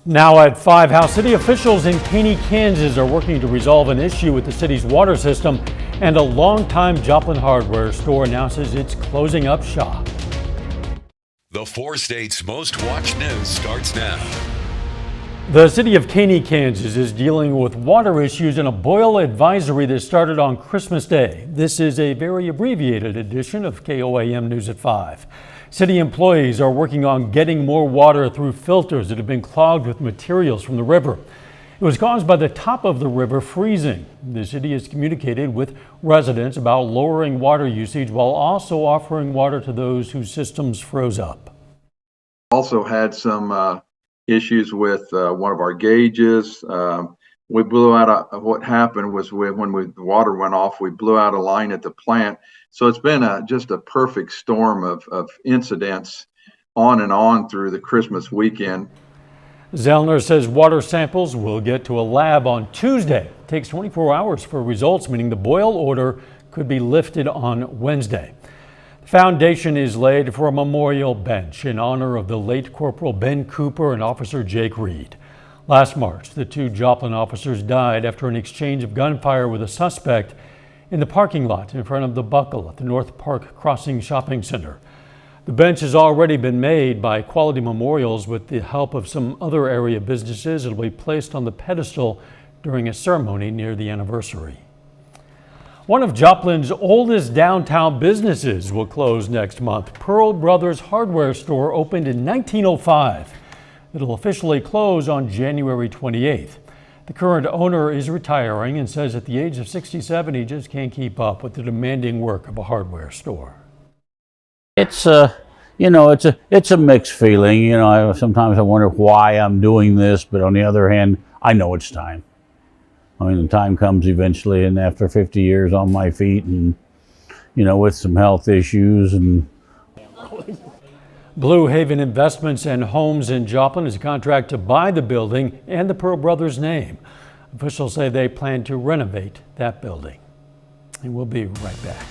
Now at 5, how city officials in Caney, Kansas are working to resolve an issue with the city's water system, and a longtime Joplin hardware store announces it's closing up shop. The 4 states' most watched news starts now. The city of Caney, Kansas is dealing with water issues and a boil advisory that started on Christmas Day. This is a very abbreviated edition of KOAM News at 5. City employees are working on getting more water through filters that have been clogged with materials from the river. It was caused by the top of the river freezing. The city has communicated with residents about lowering water usage while also offering water to those whose systems froze up. Also had some issues with one of our gauges. We blew out what happened was when the water went off, we blew out a line at the plant. So it's been just a perfect storm of incidents on and on through the Christmas weekend. Zellner says water samples will get to a lab on Tuesday. It takes 24 hours for results, meaning the boil order could be lifted on Wednesday. The foundation is laid for a memorial bench in honor of the late Corporal Ben Cooper and Officer Jake Reed. Last March, the 2 Joplin officers died after an exchange of gunfire with a suspect in the parking lot in front of the Buckle at the North Park Crossing Shopping Center. The bench has already been made by Quality Memorials with the help of some other area businesses. It'll be placed on the pedestal during a ceremony near the anniversary. One of Joplin's oldest downtown businesses will close next month. Pearl Brothers Hardware Store opened in 1905. It'll officially close on January 28th. The current owner is retiring and says at the age of 67, he just can't keep up with the demanding work of a hardware store. It's it's a mixed feeling. Sometimes I wonder why I'm doing this, but on the other hand, I know it's time. I mean, the time comes eventually, and after 50 years on my feet and, with some health issues and Blue Haven Investments and Homes in Joplin is a contract to buy the building and the Pearl Brothers name. Officials say they plan to renovate that building. And we'll be right back.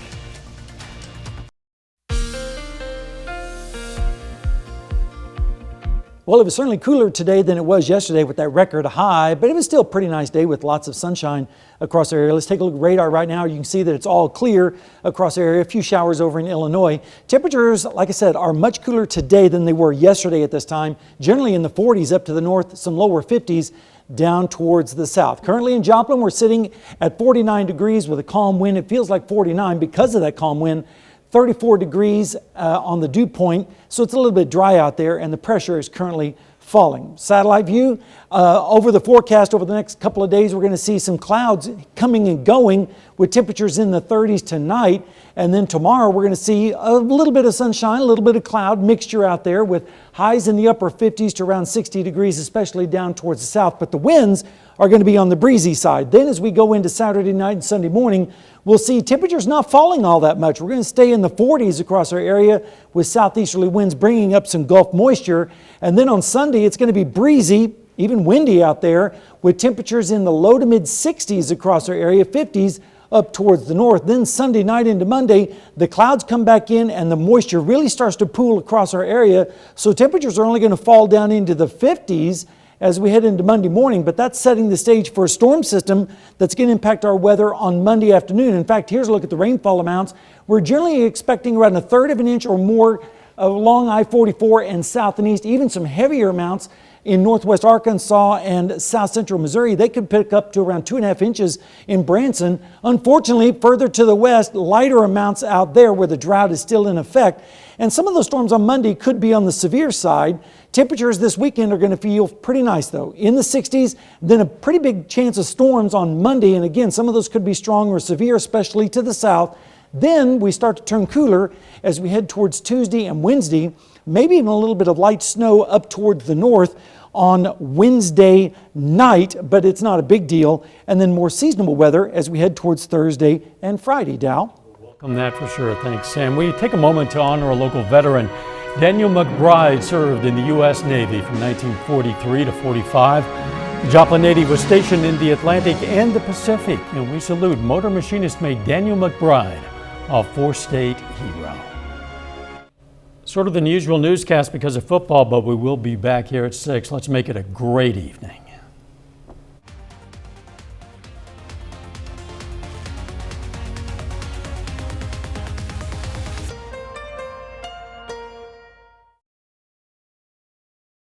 Well, it was certainly cooler today than it was yesterday with that record high, but it was still a pretty nice day with lots of sunshine across the area. Let's take a look at radar right now. You can see that it's all clear across the area. A few showers over in Illinois. Temperatures, like I said, are much cooler today than they were yesterday at this time. Generally in the 40s up to the north, some lower 50s down towards the south. Currently in Joplin, we're sitting at 49 degrees with a calm wind. It feels like 49 because of that calm wind. 34 degrees on the dew point, so it's a little bit dry out there, and the pressure is currently falling. Satellite view over the forecast over the next couple of days, we're going to see some clouds coming and going with temperatures in the 30s tonight, and then tomorrow we're going to see a little bit of sunshine, a little bit of cloud mixture out there with highs in the upper 50s to around 60 degrees, especially down towards the south, but the winds are going to be on the breezy side. Then as we go into Saturday night and Sunday morning, we'll see temperatures not falling all that much. We're going to stay in the 40s across our area with southeasterly winds bringing up some Gulf moisture. And then on Sunday, it's going to be breezy, even windy out there with temperatures in the low to mid 60s across our area, 50s up towards the north. Then Sunday night into Monday, the clouds come back in and the moisture really starts to pool across our area. So temperatures are only going to fall down into the 50s as we head into Monday morning, but that's setting the stage for a storm system that's going to impact our weather on Monday afternoon. In fact, here's a look at the rainfall amounts. We're generally expecting around 1/3 of an inch or more along I-44 and south and east, even some heavier amounts in northwest Arkansas and south central Missouri. They could pick up to around 2.5 inches in Branson. Unfortunately, further to the west, lighter amounts out there where the drought is still in effect. And some of those storms on Monday could be on the severe side. Temperatures this weekend are going to feel pretty nice though, in the 60s, then a pretty big chance of storms on Monday. And again, some of those could be strong or severe, especially to the south. Then we start to turn cooler as we head towards Tuesday and Wednesday, maybe even a little bit of light snow up towards the north on Wednesday night, but it's not a big deal. And then more seasonable weather as we head towards Thursday and Friday. Dow? Welcome that for sure. Thanks, Sam. We take a moment to honor a local veteran. Daniel McBride served in the U.S. Navy from 1943 to 45. The Joplin native was stationed in the Atlantic and the Pacific, and we salute motor machinist mate Daniel McBride, a 4-state hero. Sort of the unusual newscast because of football, but we will be back here at 6. Let's make it a great evening.